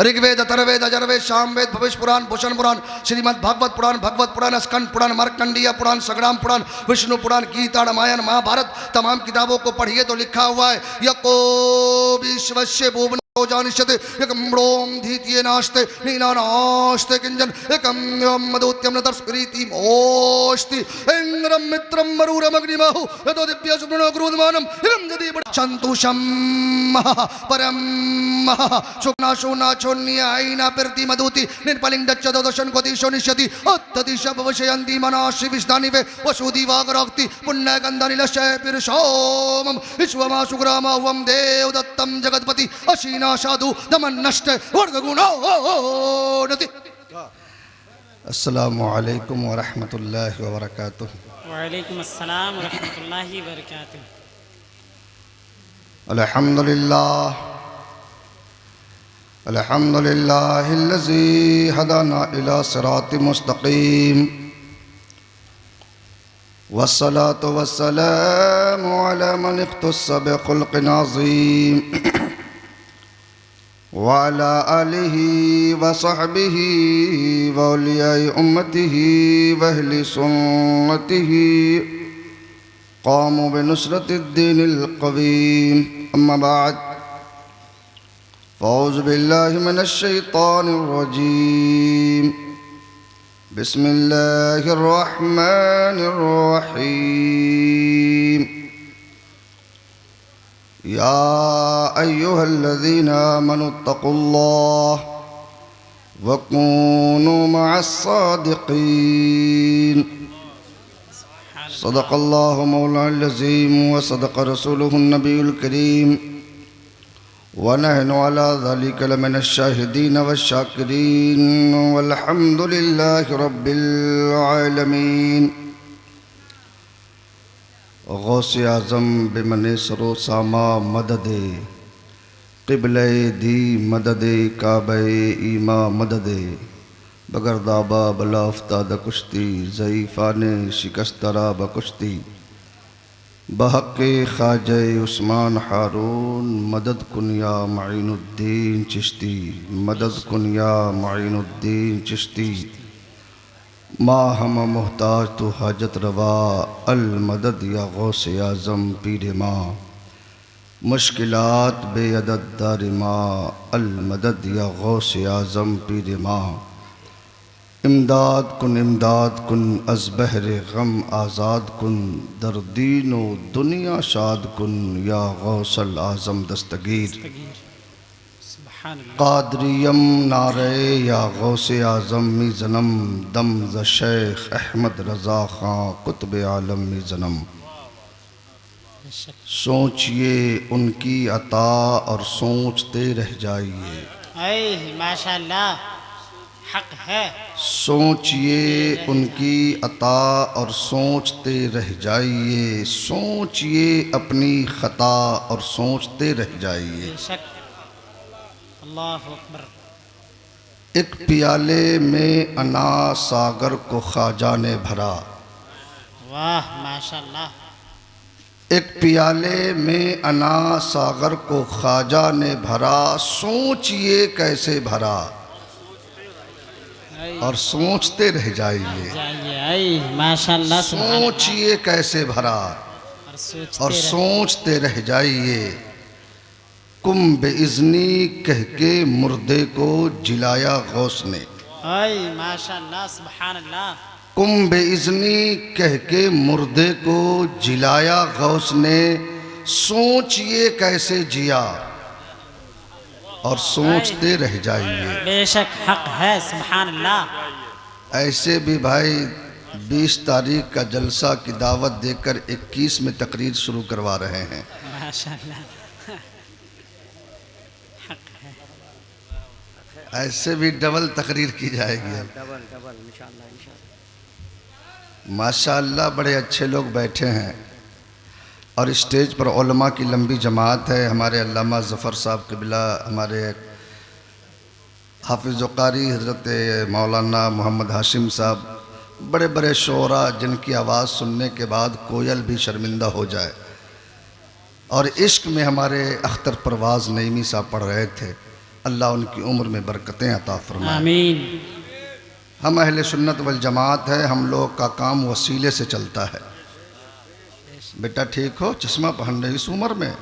ऋग्वेद अथर्ववेद अजर्वेद सामवेद भविष्य पुराण भूषण पुराण श्रीमद् भागवत पुराण स्कंद पुराण मार्कंडेय पुराण संग्राम पुराण विष्णु पुराण गीता रामायण महाभारत तमाम किताबों को पढ़िए तो लिखा हुआ है यको विश्वस्य भुवन जानिष्यते एकं ब्रोम धीतिये नास्ते नीनानास्ते किंजन एकं मदोत्यम नतस्प्रीति मोस्ति इंद्रम मित्रम मरुरम अग्निमाहु यतो दिव्य सुब्रणो गुरुदमानम इदं यदि संतुषम परम सुना सुना छोन्य आईना प्रति मधुति निर्पलिंग दच्चतो दर्शन कोतिशो निश्यति अत्तदिश भवशयन्ति मनाशि विष्णानि वे वसुदि वागरक्ति पुण्य गंधनिलशय पिरसोमम विश्वमा सुग्रामा वम देव दत्तम जगतपति अशीन साधु दमन नष्ट वर्ग गुणोन्नति। अस्सलामु अलैकुम व रहमतुल्लाहि व बरकातुहू। वालेकुम अस्सलाम व रहमतुल्लाहि व बरकातुहू। अल्हम्दुलिल्लाहिल्लज़ी हदाना इला सिरातिम मुस्तक़ीम वस्सलातु वस्सलामु अला मन इख्तस्स बिखुल्क़िन अज़ीम वाला आलिही व सहबिही व औलियाए उम्मतिही व अहले सुन्नतिही क़ामू बिनुसरतिद्दीनिल क़वीम अम्मा बाद फ़अऊज़ु बिल्लाहि मिनश शैतानिर रजीम बिस्मिल्लाहिर रहमानिर रहीम या अय्युहल्लज़ीना आमनुत्तक़ुल्लाह वकूनू मअस्सादिक़ीन सदक़ल्लाहु मौलाना अज़ीम व सदक़ रसूलुहुन नबियुल करीम व नहनु अला ज़ालिका लमिनश शाहिदीन वश्शाकिरीन वल्हम्दुलिल्लाहि रब्बिल आलमीन। गौसे आज़म बिमने सरो सामा मददे क़िबले दी मददे काबे ईमा मददे बगरदाबा बला अफ्ताद कुश्ती ज़ईफ़ाने शिकस्तरा बकुश्ती बहक़े ख़ाजे उस्मान हारून मदद कुनिया माइनुद्दीन चिश्ती मदद कुनिया माइनुद्दीन चिश्ती माँ हम मोहताज तो हाजत रवा अल मदद या गौसे आज़म पीर माँ मुश्किलात बेअदद दार माँ अल मदद या गौसे आज़म पीर माँ इमदाद कुन अज़ बहर गम आज़ाद कुन दर दीनो दुनिया शाद कुन या गौसल आज़म दस्तगीर कादरियम नारे या गौसे आज़म मी जन्म दम ज़ शेख अहमद रज़ा ख़ां कुतुब आलम मी जन्म। सोचिए उनकी अता और सोचते रह जाइए। माशाअल्लाह हक है। सोचिए उनकी अता और सोचते रह जाइए। सोचिए अपनी ख़ता और सोचते रह जाइए। अल्लाहु अकबर। एक प्याले में अना सागर को ख्वाजा ने भरा। वाह माशाअल्लाह। एक प्याले में अना सागर को ख्वाजा ने भरा। सोचिए कैसे भरा और सोचते रह जाइए। माशाअल्लाह। सोचिए कैसे भरा और सोचते रह जाइए। कुम बेइज़्नी कह के मुर्दे को जिलाया गौस ने। माशाअल्लाह सुभान अल्लाह। कुम बेइज़्नी कह के मुर्दे को जिलाया गौस ने। सोचिए कैसे जिया और सोचते रह जाइए। बेशक हक है सुभान अल्लाह। ऐसे भी भाई 20 तारीख का जलसा की दावत देकर 21 में तकरीर शुरू करवा रहे हैं। माशाअल्लाह हक है। ऐसे भी डबल तकरीर की जाएगी। डबल इंशाअल्लाह। माशाअल्लाह बड़े अच्छे लोग बैठे हैं और स्टेज पर उलमा की लंबी जमात है। हमारे अल्लामा ज़फ़र साहब क़िबला, हमारे हाफिज़ क़ारी हज़रत मौलाना मोहम्मद हाशिम साहब बड़े बड़े शोरा जिनकी आवाज़ सुनने के बाद कोयल भी शर्मिंदा हो जाए। और इश्क में हमारे अख्तर परवाज़ नईमी साहब पढ़ रहे थे, अल्लाह उनकी उम्र में बरकतें अता फरमाए। आमीन। हम अहले सुन्नत वल जमात है, हम लोग का काम वसीले से चलता है। बेटा ठीक हो, चश्मा पहन रही इस उम्र में?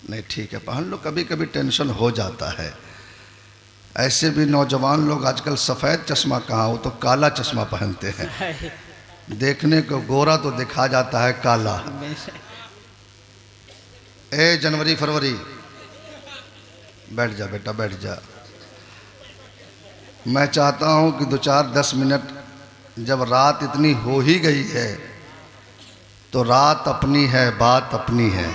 नहीं ठीक है, पहन लो, कभी कभी टेंशन हो जाता है। ऐसे भी नौजवान लोग आजकल सफ़ेद चश्मा कहाँ, वो तो काला चश्मा पहनते हैं। देखने को गोरा तो दिखा जाता है काला। ए जनवरी फरवरी, बैठ जा बेटा बैठ जा। मैं चाहता हूँ कि 2-4-10 मिनट, जब रात इतनी हो ही गई है तो रात अपनी है, बात अपनी है।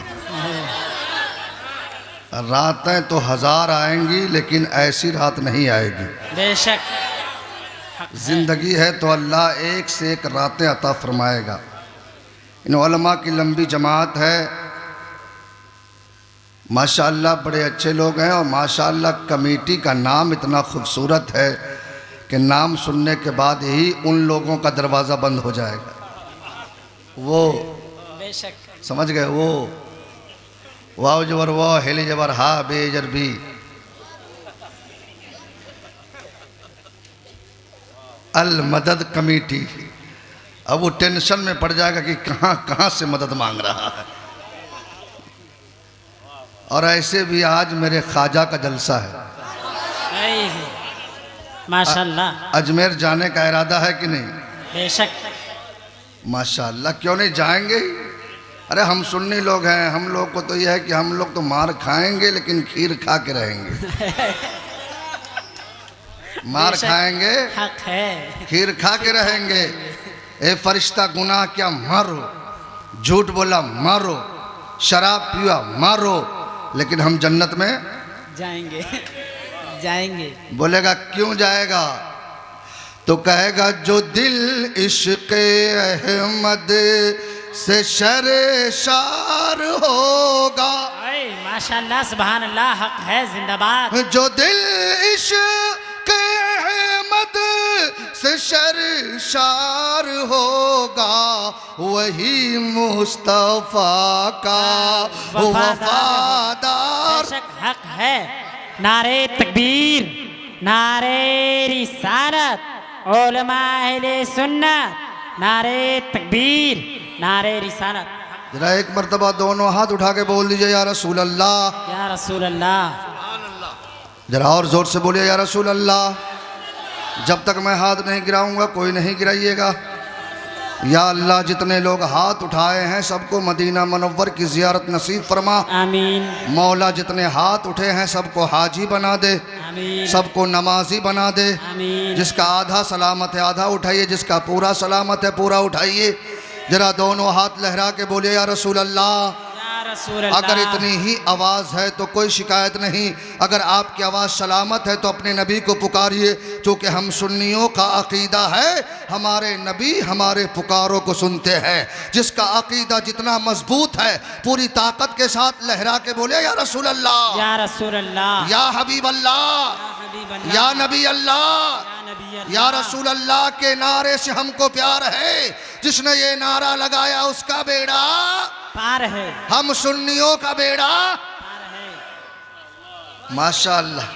रातें तो 1000 आएंगी लेकिन ऐसी रात नहीं आएगी। बेशक ज़िंदगी है तो अल्लाह एक से एक रातें अता फरमाएगा। इन उलमा की लंबी जमात है, माशाअल्लाह बड़े अच्छे लोग हैं। और माशाअल्लाह कमेटी का नाम इतना खूबसूरत है कि नाम सुनने के बाद ही उन लोगों का दरवाज़ा बंद हो जाएगा। वो बेशक समझ गए, वो वाव जबर वाह, हेली जबर हा, बेजर भी। अल मदद कमेटी। अब वो टेंशन में पड़ जाएगा कि कहाँ कहाँ से मदद मांग रहा है। और ऐसे भी आज मेरे ख्वाजा का जलसा है, माशाअल्लाह। अजमेर जाने का इरादा है कि नहीं? बेशक माशाअल्लाह, क्यों नहीं जाएंगे? अरे हम सुन्नी लोग हैं, हम लोग को तो यह है कि हम लोग तो मार खाएंगे लेकिन खीर खा के रहेंगे। मार खाएंगे, हक है, खीर खा के रहेंगे। ए फरिश्ता गुनाह क्या मारो, झूठ बोला मारो, शराब पिया मारो, लेकिन हम जन्नत में जाएंगे जाएंगे। बोलेगा क्यों जाएगा? तो कहेगा जो दिल इश्क़ अहमद से शरेशार होगा। माशाअल्लाह सुभान अल्लाह, हक है, जिंदाबाद। जो दिल इश्क़ अहमद से शरेशार होगा, वही मुस्तफ़ा का वफादार। बेशक हक है। नारे तकबीर, नारे रिसालत, उलमा अहले सुन्नत, नारे तकबीर, नारे रिसालत। जरा एक मर्तबा दोनों हाथ उठा के बोल दीजिए या रसूल अल्लाह। या रसूल अल्लाह। जरा और जोर से बोलिए या रसूल अल्लाह। जब तक मैं हाथ नहीं गिराऊंगा कोई नहीं गिराइएगा। या अल्लाह, जितने लोग हाथ उठाए हैं सबको मदीना मुनव्वर की ज़ियारत नसीब फरमा। आमीन। मौला, जितने हाथ उठे हैं सबको हाजी बना दे, आमीन। सबको नमाजी बना दे। आमीन। जिसका आधा सलामत है आधा उठाइए, जिसका पूरा सलामत है पूरा उठाइए। जरा दोनों हाथ लहरा के बोले या रसूल अल्लाह। अगर इतनी ही आवाज़ है तो कोई शिकायत नहीं। अगर आपकी आवाज़ सलामत है तो अपने नबी को पुकारिए, क्योंकि हम सुन्नियों का अकीदा है हमारे नबी हमारे पुकारों को सुनते हैं। जिसका अकीदा जितना मजबूत है पूरी ताकत के साथ लहरा के बोले या रसूल अल्लाह, या रसूल अल्लाह, या हबीब अल्लाह, या नबी अल्लाह, या रसूल अल्लाह के नारे से हमको प्यार है। जिसने ये नारा लगाया उसका बेड़ा पार है, हम सुन्नियों का बेड़ा पार है। माशाअल्लाह।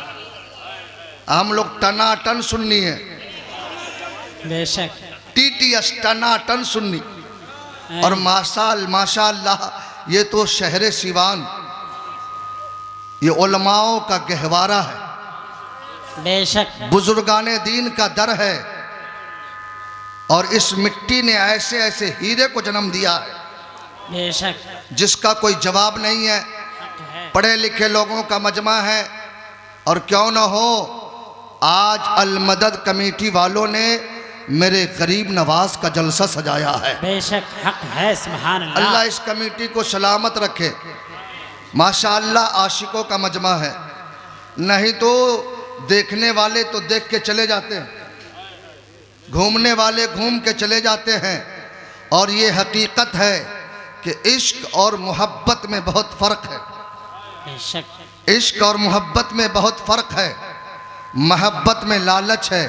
हम लोग टनाटन सुन्नी है, बेशक TTS टनाटन सुन्नी। और माशाअल्लाह ये तो शहर सिवान, ये उलमाओं का गहवारा है, बेशक बुजुर्गाने दीन का दर है। और इस मिट्टी ने ऐसे ऐसे हीरे को जन्म दिया है बेशक जिसका कोई जवाब नहीं है। पढ़े लिखे लोगों का मजमा है। और क्यों न हो, आज अल मदद कमेटी वालों ने मेरे गरीब नवाज का जलसा सजाया है। बेशक हक है, सुभान अल्लाह। अल्लाह इस कमेटी को सलामत रखे। माशाअल्लाह आशिकों का मजमा है। नहीं तो देखने वाले तो देख के चले जाते हैं, घूमने वाले घूम के चले जाते हैं। और ये हकीकत है कि इश्क और मोहब्बत में बहुत फ़र्क है। बेशक इश्क और मोहब्बत में बहुत फ़र्क है। मोहब्बत में लालच है,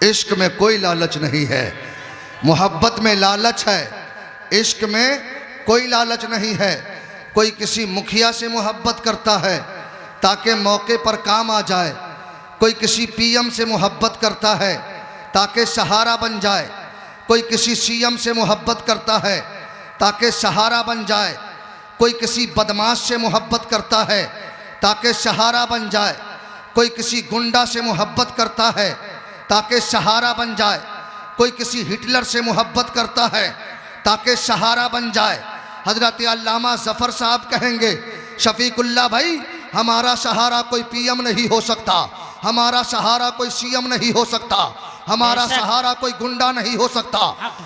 इश्क में कोई लालच नहीं है, मोहब्बत में लालच है, इश्क में कोई लालच नहीं है। कोई किसी मुखिया से मोहब्बत करता है ताकि मौके पर काम आ जाए, कोई किसी पीएम से मोहब्बत करता है ताकि सहारा बन जाए, कोई किसी सीएम से मोहब्बत करता है ताकि सहारा बन जाए, कोई किसी बदमाश से मोहब्बत करता है ताकि सहारा बन जाए, कोई किसी गुंडा से मोहब्बत करता है ताकि सहारा बन जाए, कोई किसी हिटलर से मोहब्बत करता है ताकि सहारा बन जाए। हजरत अल्लामा ज़फ़र साहब कहेंगे, शफीकुल्लाह भाई, हमारा सहारा कोई पीएम नहीं हो सकता, हमारा सहारा कोई सीएम नहीं हो सकता, हमारा सहारा कोई गुंडा नहीं हो सकता,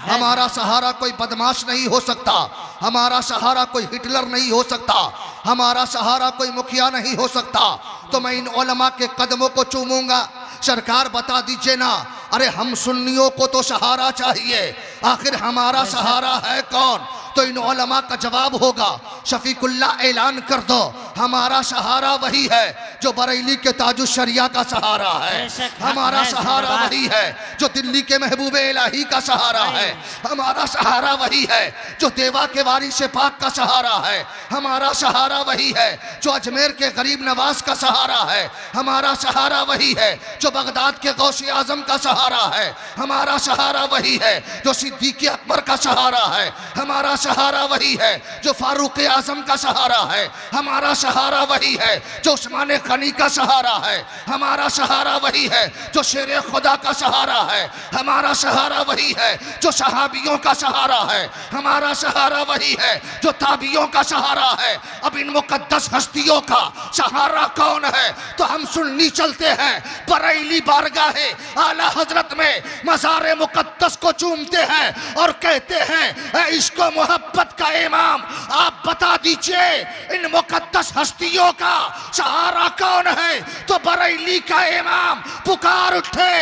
हमारा सहारा कोई बदमाश नहीं हो सकता, हमारा सहारा कोई हिटलर नहीं हो सकता, हमारा सहारा कोई मुखिया नहीं हो सकता। तो मैं इन उलमा के कदमों को चूमूंगा। सरकार बता दीजिए ना, अरे हम सुन्नियों को तो सहारा चाहिए, आखिर हमारा सहारा है कौन? तो इन उलमा का जवाब होगा, शफीकुल्लाह ऐलान कर दो, हमारा सहारा वही है जो बरेली के ताजुश शरिया का सहारा है, हमारा सहारा वही है जो दिल्ली के महबूबे इलाही का सहारा है, हमारा सहारा वही है जो देवा के वारी से पाक का सहारा है, हमारा सहारा वही है जो अजमेर के गरीब नवाज का सहारा है, हमारा सहारा वही है जो बगदाद के गौसे आजम का सहारा है, हमारा सहारा वही है जो सिद्दीक़ अकबर का सहारा है, हमारा सहारा वही है जो फारूक आजम का सहारा है, हमारा सहारा वही है जो उस्मान गनी का सहारा है, हमारा सहारा वही है जो शेर खुदा का सहारा है, हमारा सहारा वही है जो सहाबियों का सहारा है, हमारा सहारा वही है जो ताबियों का सहारा है। अब इन मुकद्दस हस्तियों का सहारा कौन है? तो हम सुन्नी चलते हैं, बरेली बारगाहे आला हजरत में मज़ार मुकद्दस को चूमते हैं और कहते हैं, इश्क मोहब्बत का इमाम, आप बता दीजिए इन मुकद्दस हस्तियों का सहारा कौन है? तो बरेली का इमाम पुकार उठे,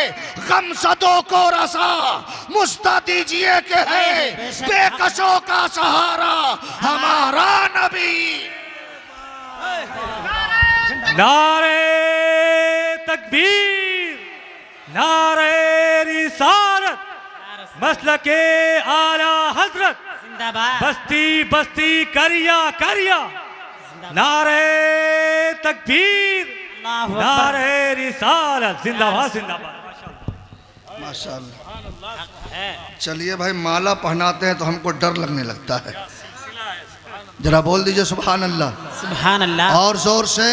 गमज़दों को रज़ा मुस्ता दीजिए कि है बेकसों का सहारा हमारा नबी। नारे तकबीर, नारे रिसालत, मसलके आला हजरत, जिंदाबाद, बस्ती बस्ती करिया करिया, नारे तकबीर, अल्लाहु अकबर। नारे रिसालत, जिंदाबाद जिंदाबाद। माशाअल्लाह। चलिए भाई, माला पहनाते हैं तो हमको डर लगने लगता है, जरा बोल दीजिए सुभान अल्लाह। सुभान अल्लाह। और जोर से,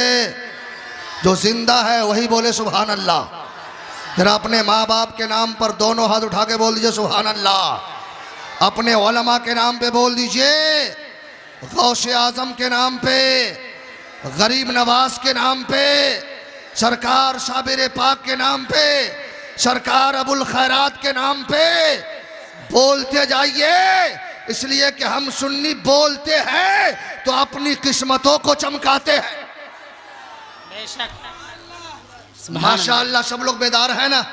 जो जिंदा है वही बोले सुभान अल्लाह। जरा अपने माँ बाप के नाम पर दोनों हाथ उठा के बोल दीजिए सुभान अल्लाह। अपने उलमा के नाम पे बोल दीजिए, गौसे आजम के नाम पे, गरीब नवाज के नाम पे, सरकार साबिर पाक के नाम पे, सरकार अबुल खैरात के नाम पे बोलते जाइए, इसलिए कि हम सुन्नी बोलते हैं तो अपनी किस्मतों को चमकाते हैं। माशाअल्लाह, सब लोग बेदार हैं ना?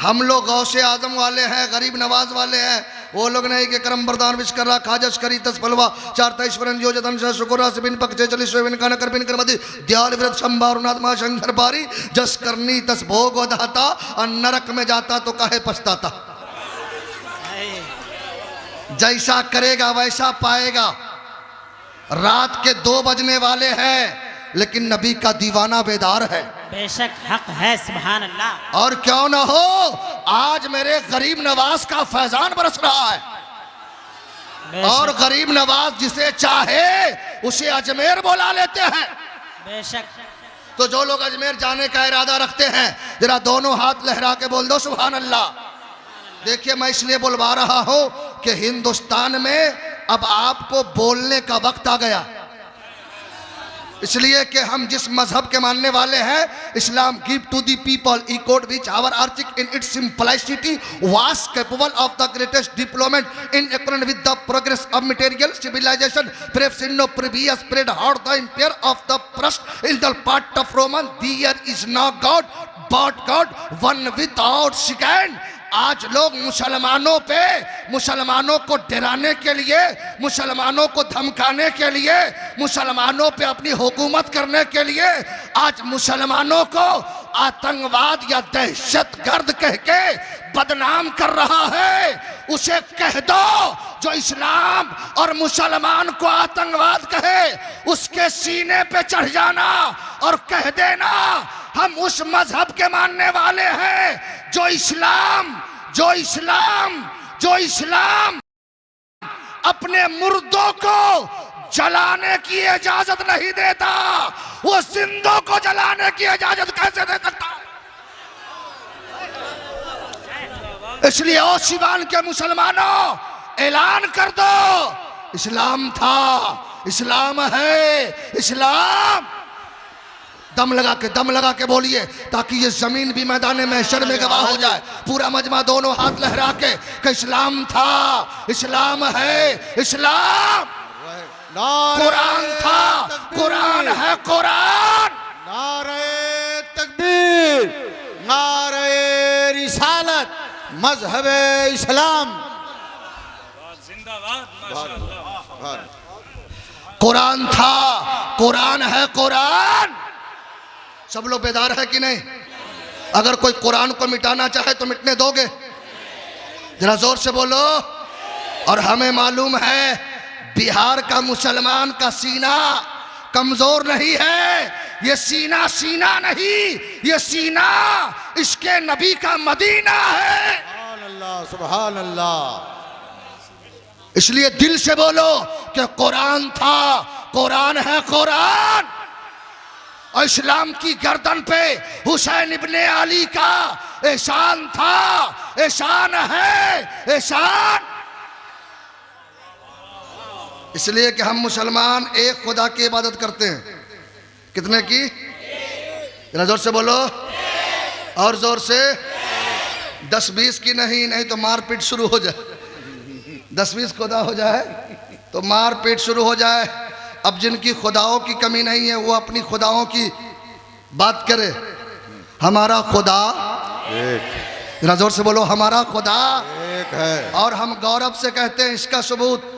हम लोग गौसे आजम वाले हैं, गरीब नवाज वाले हैं, वो लोग नहीं कि करम बरदान विश्कर्रा खाजश करी तस फलवा चार तेईश्वरन योजन शुक्रा से बिन पक्षे चली बिन कान कर बिन कर मदी दयाल व्रत शंभारुनाथ मां शंकर बारी जस करनी तस भोग वधाता, और नरक में जाता तो काहे पछताता। जैसा करेगा वैसा पाएगा। रात के 2 बजने वाले हैं लेकिन नबी का दीवाना बेदार है। बेशक हक है, सुभान अल्लाह। और क्यों ना हो, आज मेरे गरीब नवाज का फैजान बरस रहा है, और गरीब नवाज जिसे चाहे उसे अजमेर बुला लेते हैं। बेशक। तो जो लोग अजमेर जाने का इरादा रखते हैं, जरा दोनों हाथ लहरा के बोल दो सुभान अल्लाह। देखिए, मैं इसलिए बुलवा रहा हूं कि हिंदुस्तान में अब आपको बोलने का वक्त आ गया, इसलिए कि हम जिस मजहब के मानने वाले हैं, Islam give to the people a code which our archaic in its simplicity was capable of the greatest diplomat in according with the progress of material civilisation perhaps in no previous spread heard the empire of the first in the part of Roman there is no God but God one without second। आज लोग मुसलमानों पे, मुसलमानों को डराने के लिए, मुसलमानों को धमकाने के लिए, मुसलमानों पे अपनी हुकूमत करने के लिए आज मुसलमानों को आतंकवाद या दहशतगर्द कह के बदनाम कर रहा है, उसे कह दो जो इस्लाम और मुसलमान को आतंकवाद कहे उसके सीने पे चढ़ जाना और कह देना हम उस मजहब के मानने वाले हैं जो इस्लाम अपने मुर्दों को जलाने की इजाजत नहीं देता, वो जिंदों को जलाने की इजाजत कैसे दे सकता है? इसलिए ओ शिवान के मुसलमानों, ऐलान कर दो इस्लाम था, इस्लाम है, इस्लाम। दम लगा के बोलिए ताकि ये जमीन भी मैदान महशर में गवाह हो जाए। पूरा मजमा दोनों हाथ लहरा के कि इस्लाम था, इस्लाम है, इस्लाम। कुरान था, कुरान है, कुरान। नारे तकबीर, नारे रिसालत, मजहब इस्लाम जिंदाबाद। कुरान था, कुरान है, कुरान। सब लोग बेदार है कि नहीं? अगर कोई कुरान को मिटाना चाहे तो मिटने दोगे? जरा जोर से बोलो। और हमें मालूम है बिहार का मुसलमान का सीना कमजोर नहीं है, ये सीना सीना नहीं, ये सीना इसके नबी का मदीना है। सुभान अल्लाह, सुभान अल्लाह। इसलिए दिल से बोलो कि कुरान था, कुरान है, कुरान। और इस्लाम की गर्दन पे हुसैन इब्ने अली का एहसान था, एहसान है, एहसान। इसलिए कि हम मुसलमान एक खुदा की इबादत करते हैं। कितने की? जरा जोर से बोलो, और जोर से। 10-20 की नहीं, नहीं तो मारपीट शुरू हो जाए। 10-20 खुदा हो जाए तो मारपीट शुरू हो जाए। अब जिनकी खुदाओं की कमी नहीं है वो अपनी खुदाओं की बात करे। हमारा खुदा एक, जरा जोर से बोलो, हमारा खुदा एक है। और हम गौरव से कहते हैं इसका सबूत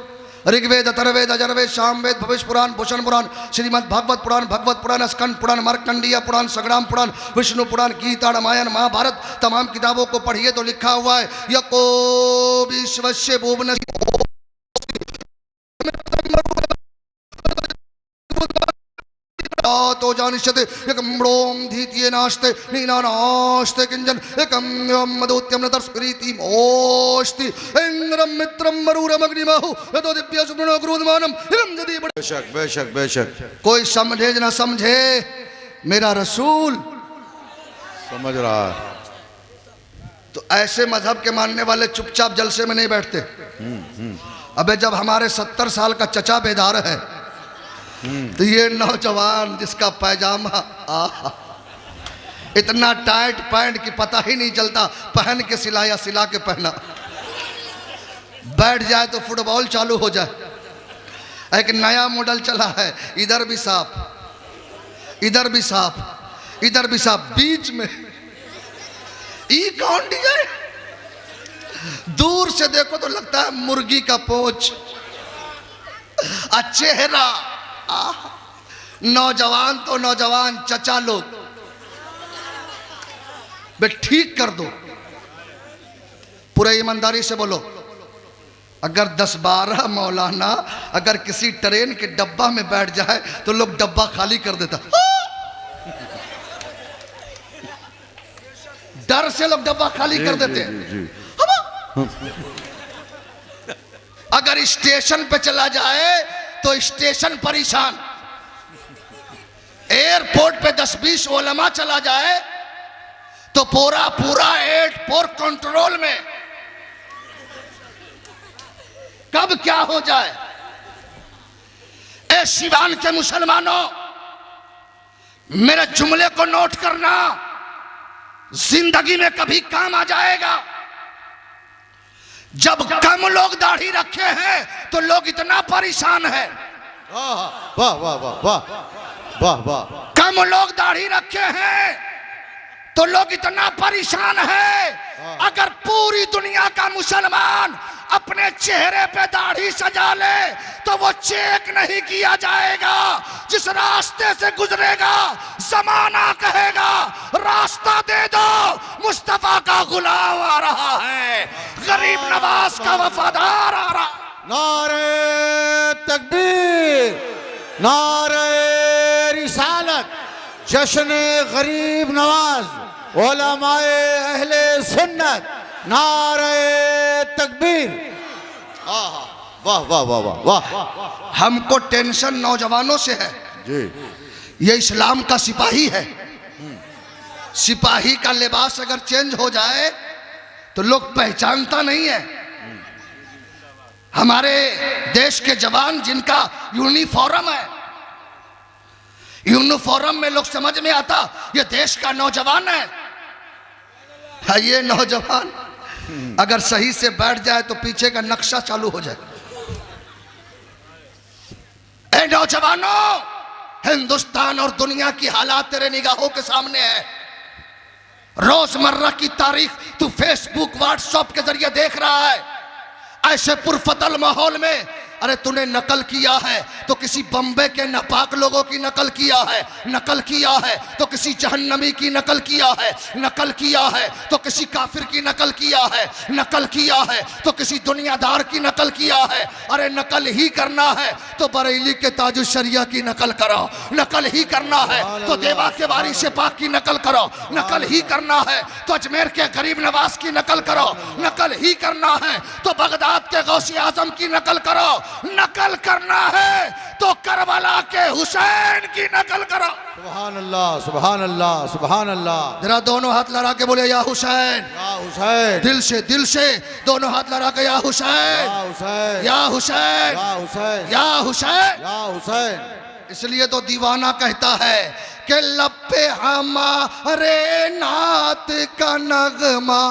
ऋग्वेद, अथर्ववेद, अजर्वेद, सामवेद, भविष्य पुराण, भूषण पुराण, श्रीमद् भागवत पुराण, भगवत पुराण, स्कंद पुराण, मार्कंडेय पुराण, संग्राम पुराण, विष्णु पुराण, गीता, रामायण, महाभारत, तमाम किताबों को पढ़िए तो लिखा हुआ है यको विश्वस्य भुवन तो जानिष्यते एकं ब्रों धीतिये नास्ते नीनानास्ते किंजन एकं मदोत्यम नतस्प्रीति मोस्ति इंद्रम मित्रम मरुरम अग्निमाहु यतो दिव्य सुब्रणो क्रोधमानम इदं यदि बेशक बेशक बेशक। कोई समझे ना समझे, मेरा रसूल समझ रहा है। तो ऐसे मजहब के मानने वाले चुपचाप जलसे में नहीं बैठते। अबे जब हमारे 70 साल का चचा बेदार है तो ये नौजवान जिसका पैजामा इतना टाइट पैंट कि पता ही नहीं चलता पहन के सिला या सिला के पहना, बैठ जाए तो फुटबॉल चालू हो जाए। एक नया मॉडल चला है, इधर भी सांप, इधर भी सांप, इधर भी सांप, बीच में ई कौन डिजाइन। दूर से देखो तो लगता है मुर्गी का पोंछ, चेहरा। नौजवान तो नौजवान, चचा लोग बे ठीक कर दो। पूरे ईमानदारी से बोलो, अगर 10-12 मौलाना अगर किसी ट्रेन के डब्बा में बैठ जाए तो लोग डब्बा खाली कर देता। डर से लोग डब्बा खाली कर देते हैं। अगर स्टेशन पे चला जाए तो स्टेशन परेशान, एयरपोर्ट पे 10-20 उलमा चला जाए तो पूरा एयरपोर्ट कंट्रोल में। कब क्या हो जाए? ए सिवान के मुसलमानों, मेरे जुमले को नोट करना, जिंदगी में कभी काम आ जाएगा। जब कम लोग दाढ़ी रखे हैं तो लोग इतना परेशान है। वाह वाह वाह वाह वाह वाह। कम लोग दाढ़ी रखे हैं तो लोग इतना परेशान है। अगर पूरी दुनिया का मुसलमान अपने चेहरे पे दाढ़ी सजा ले तो वो चेक नहीं किया जाएगा। जिस रास्ते से गुजरेगा जमाना कहेगा रास्ता दे दो, मुस्तफा का गुलाम आ रहा है, गरीब नवाज का वफादार आ रहा। नारे तकबीर, नारे रिसालत, जश्न गरीब नवाज, उलमाए अहले सुन्नत, नारे तकबीर। वाह वाह वाह वाह वाह। हमको टेंशन नौजवानों से है जी। ये इस्लाम का सिपाही है। सिपाही का लिबास अगर चेंज हो जाए तो लोग पहचानता नहीं है। हमारे देश के जवान जिनका यूनिफॉर्म है, यूनिफॉर्म में लोग समझ में आता ये देश का नौजवान है। ये नौजवान अगर सही से बैठ जाए तो पीछे का नक्शा चालू हो जाए। ए नौजवानों, हिंदुस्तान और दुनिया की हालात तेरे निगाहों के सामने है। रोजमर्रा की तारीख तू फेसबुक व्हाट्सएप के जरिए देख रहा है। ऐसे पुरफतल माहौल में अरे तूने नकल किया है तो किसी बम्बे के नापाक लोगों की नकल किया है, नकल किया है तो किसी जहन्नमी की नकल किया है, नकल किया है तो किसी काफिर की नकल किया है, नकल किया है तो किसी दुनियादार की नकल किया है। अरे नकल ही करना है तो बरेली के ताजुश शरिया की नकल करो, नकल ही करना है तो देवा के वारिस से पाक की नकल करो, नकल ही करना है तो अजमेर के गरीब नवाज की नकल करो, नकल ही करना है तो बगदाद के गौसे आजम की नकल करो, नकल करना है तो करबला के हुसैन की नकल करो। सुभान अल्लाह, सुभान अल्लाह, सुभान अल्लाह। जरा दोनों हाथ लड़ा के बोले या हुसैन, या हुसैन, दिल से दोनों हाथ लड़ा के या हुसैन, या हुसैन, या हुसैन, या हुसैन, या हुसैन। या हुसैन। इसलिए तो दीवाना कहता है कि लपे हमारे नात का नगमा,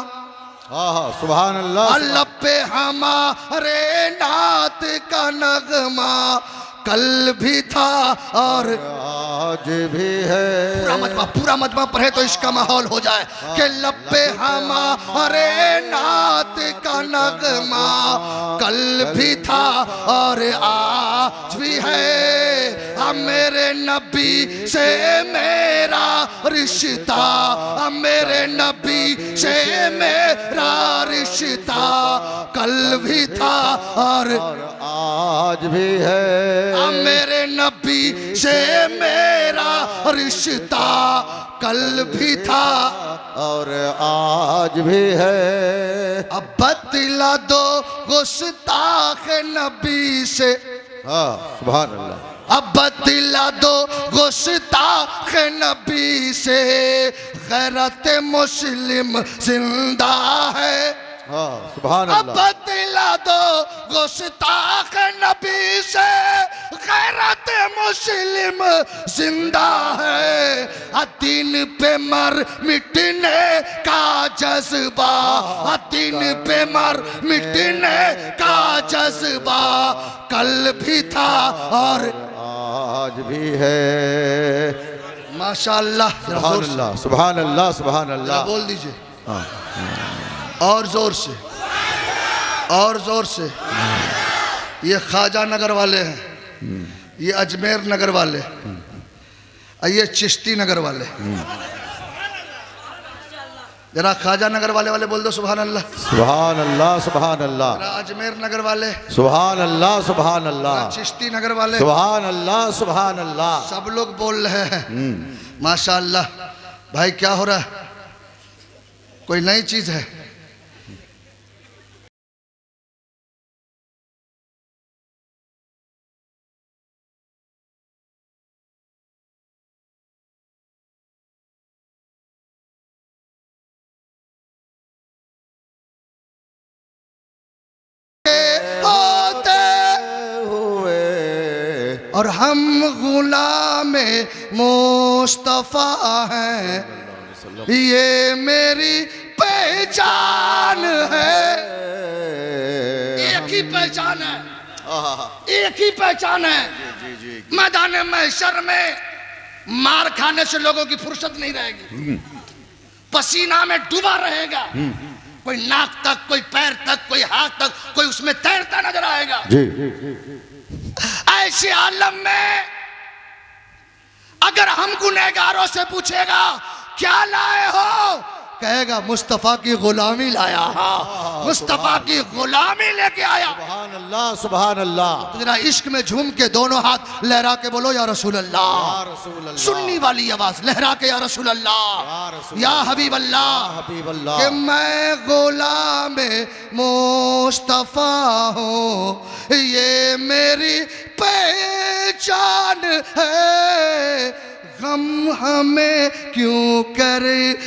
हाँ सुभान अल्लाह। अल्लाह पे हमारे नात का नगमा कल भी था और आज भी है। पूरा मजमा पढ़े तो इसका माहौल हो जाए कि लपे हमारे नात का नगमा कल भी था और आज भी है। मेरे नबी से मेरा रिश्ता, मेरे नबी से मेरा रिश्ता कल भी था और आज भी है। मेरे नबी से मेरा रिश्ता कल भी था और आज भी है। अब बतला दो गुस्ताख नबी से, हाँ सुभान अल्लाह। अब बतला दो गुस्ताख नबी से गैरत मुस्लिम जिंदा है। हाँ सुभान अब अल्लाह। बतला दो गुस्ताख नबी से गैरत मुस्लिम जिंदा है। दिन पे मर मिटने का जज्बा, दिन पे मर मिटने का जज्बा कल भी था और आज भी है। माशाअल्लाह, सुभान अल्लाह, सुभान अल्लाह, सुभान अल्लाह। बोल दीजिए हाँ। और जोर से, और जोर से। ये ख्वाजा नगर वाले हैं, ये अजमेर नगर वाले, ये चिश्ती नगर वाले। जरा ख्वाजा नगर वाले वाले बोल दो सुभान अल्लाह, सुभान अल्लाह, सुभान अल्लाह। जरा अजमेर नगर वाले सुभान अल्लाह, सुभान अल्लाह। चिश्ती नगर वाले सुभान अल्लाह, सुभान अल्लाह। सब लोग बोल रहे हैं माशाअल्लाह। भाई क्या हो रहा है? कोई नई चीज है? और हम गुलाम मुस्तफा हैं, ये मेरी पहचान है। एक ही पहचान है, एक ही पहचान है। मैदान महशर में मार खाने से लोगों की फुर्सत नहीं रहेगी, पसीना में डूबा रहेगा, कोई नाक तक, कोई पैर तक, कोई हाथ तक, कोई उसमें तैरता नजर आएगा। जी ऐसे आलम में अगर हम गुनहगारों से पूछेगा क्या लाए हो, कहेगा मुस्तफा की गुलामी लाया। हाँ, मुस्तफा की गुलामी लेके आया। सुभान अल्लाह सुभान अल्लाह। तो जरा इश्क में झूम के दोनों हाथ लहरा के बोलो या रसूल अल्लाह। या रसूल अल्लाह। सुन्नी वाली आवाज लहरा के या रसूल अल्लाह, या हबीब अल्लाह, हबीब अल्लाह। कि मैं गुलाम मुस्तफा हूँ, ये मेरी पहचान है। गम हमें क्यों कर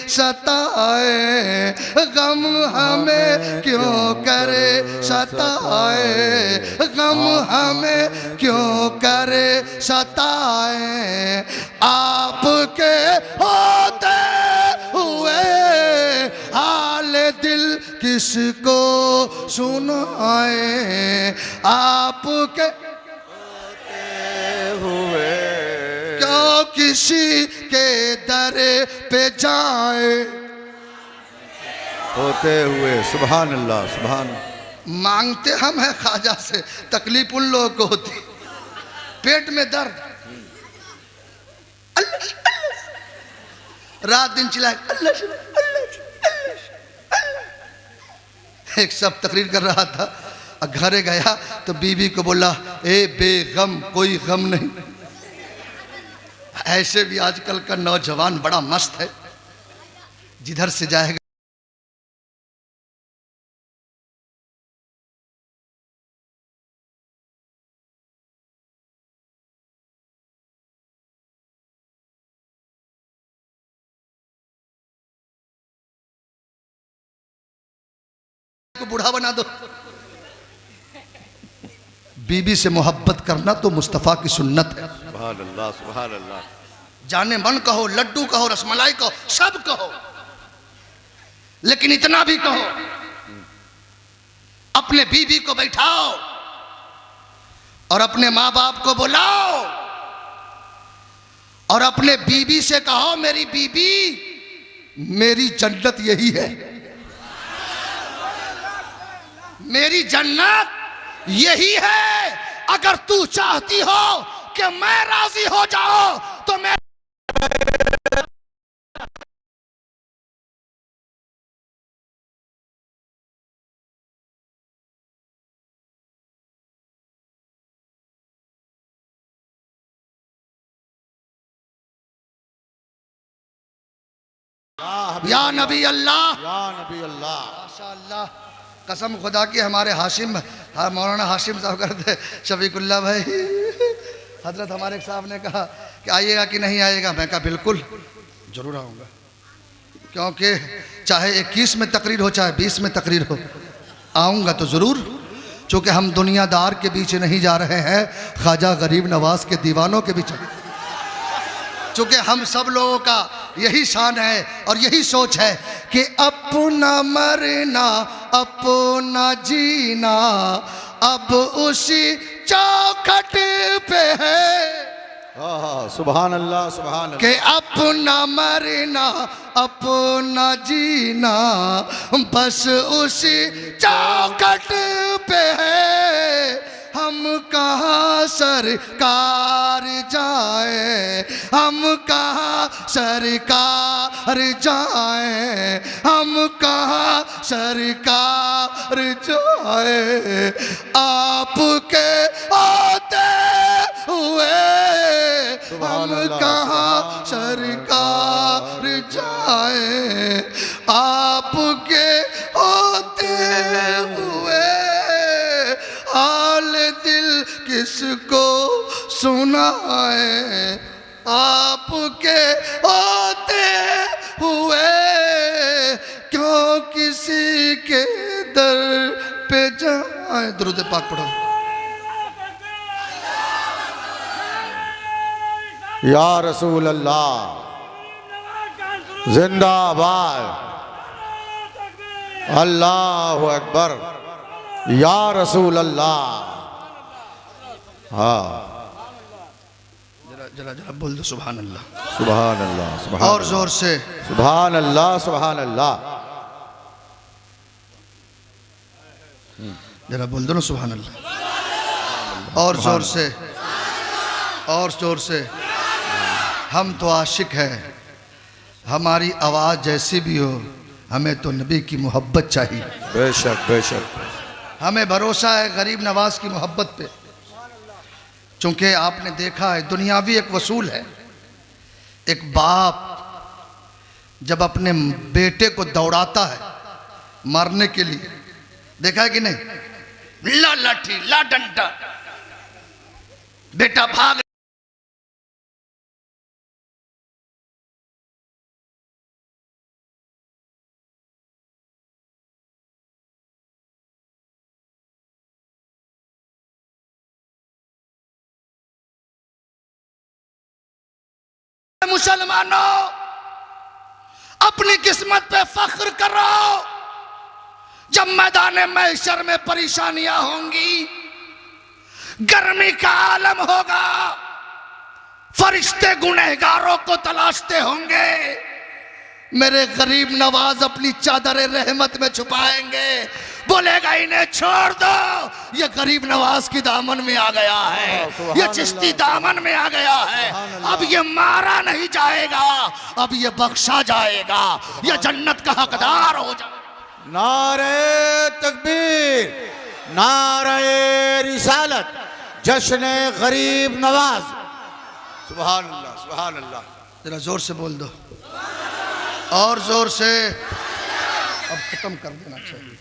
सताए, गम हमें क्यों कर सताए, गम हमें क्यों कर सताए। आपके होते हुए हाल दिल किसको सुनाए, आपके हुए क्यों किसी के दर पे जाए। होते हुए सुभान अल्लाह सुभान। मांगते हम हैं ख्वाजा से, तकलीफ उन लोगों को होती, पेट में दर्द, अल्लाह अल्लाह, रात दिन चिल्लाए अल्लाह अल्लाह अल्लाह। एक सब तकरीर कर रहा था, घरे गया तो बीवी को बोला, ए बेगम कोई गम नहीं। ऐसे भी आजकल का नौजवान बड़ा मस्त है, जिधर से जाएगा को बूढ़ा बना दो। बीबी से मोहब्बत करना तो मुस्तफ़ा की सुन्नत है। सुभान अल्लाह सुभान अल्लाह। जाने मन कहो, लड्डू कहो, रसमलाई कहो, सब कहो, लेकिन इतना भी कहो, अपने बीबी को बैठाओ और अपने माँ बाप को बुलाओ और अपने बीबी से कहो, मेरी बीबी मेरी जन्नत यही है, मेरी जन्नत यही है। अगर तू चाहती हो कि मैं राजी हो जाऊं तो मैं या नबी अल्लाह, या नबी अल्लाह। माशाअल्लाह, कसम खुदा की हमारे हाशिम, मौलाना हाशिम साहब करते शफीकुल्लाह भाई, हजरत हमारे साहब ने कहा कि आइएगा कि नहीं आइएगा। मैं कहा बिल्कुल जरूर आऊँगा, क्योंकि चाहे 21 में तकरीर हो चाहे 20 में तकरीर हो, आऊँगा तो ज़रूर। चूँकि हम दुनियादार के बीच नहीं जा रहे हैं, ख्वाजा गरीब नवाज के दीवानों के बीच। चूँकि हम सब लोगों का यही शान है और यही सोच है कि अपना मरना अपना जीना अब उसी चौखट पे है। सुभान अल्लाह सुभान अल्लाह। कि अपना मरना अपना जीना बस उसी चौखट पे है। हम कहाँ सरकार जाए, हम कहाँ सरकार जाए, हम कहाँ सरकार जाए। आपके होते हुए हम कहाँ सरकार जाए। आपके होते हुए हाल दिल किसको सुनाए। आपके होते हुए क्यों किसी के दर पे जाए। दुरूद पाक पढ़ो। या रसूल अल्लाह जिंदाबाद, अल्लाहु अकबर, या रसूल अल्लाह। हाँ जरा जरा जरा बोल दो सुभान अल्लाह, सुभान अल्लाह सुभान और जोर से। सुभान अल्लाह सुभान अल्लाह। जरा बोल दो ना सुभान अल्लाह और जोर से, और जोर से। हम तो आशिक हैं, हमारी आवाज़ जैसी भी हो, हमें तो नबी की मोहब्बत चाहिए। बेशक बेशक। हमें भरोसा है गरीब नवाज की मोहब्बत पे, चूँकि आपने देखा है दुनियावी एक वसूल है। एक बाप जब अपने बेटे को दौड़ाता है मारने के लिए, देखा है कि नहीं, ला लाठी ला डंडा, बेटा भाग, मुसलमानों अपनी किस्मत पे फख्र करो। जब मैदान महशर में परेशानियां होंगी, गर्मी का आलम होगा, फरिश्ते गुनहगारों को तलाशते होंगे, मेरे गरीब नवाज अपनी चादर रहमत में छुपाएंगे, बोलेगा इन्हें छोड़ दो, ये गरीब नवाज की दामन में आ गया है, ये चिश्ती दामन में आ गया है, अब ये मारा नहीं जाएगा, अब ये बख्शा जाएगा, ये जन्नत का हकदार हो जाएगा। नारे तकबीर, नारे रिसालत, जश्न गरीब नवाज। सुभान अल्लाह सुभान अल्लाह। जरा जोर से बोल दो, और जोर से। अब खत्म कर देना चाहिए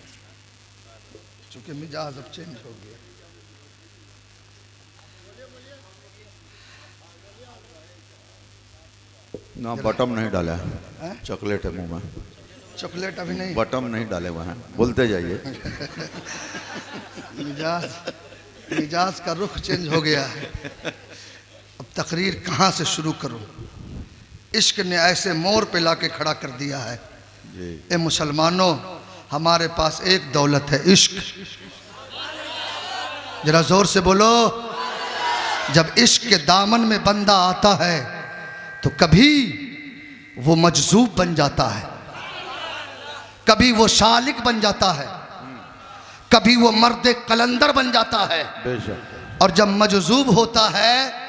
क्योंकि मिजाज अब चेंज हो गया। ना बटम नहीं डाला है, चॉकलेट है मुंह में। चॉकलेट अभी नहीं, बटम नहीं डाले हुए हैं, बोलते जाइए। मिजाज का रुख चेंज हो गया है। अब तकरीर कहाँ से शुरू करूं? इश्क ने ऐसे मोड़ पे लाके खड़ा कर दिया है। ए मुसलमानों, हमारे पास एक दौलत है, इश्क। जरा जोर से बोलो। जब इश्क के दामन में बंदा आता है तो कभी वो मजजूब बन जाता है, कभी वो शालिक बन जाता है, कभी वो मर्द कलंदर बन जाता है। और जब मजजूब होता है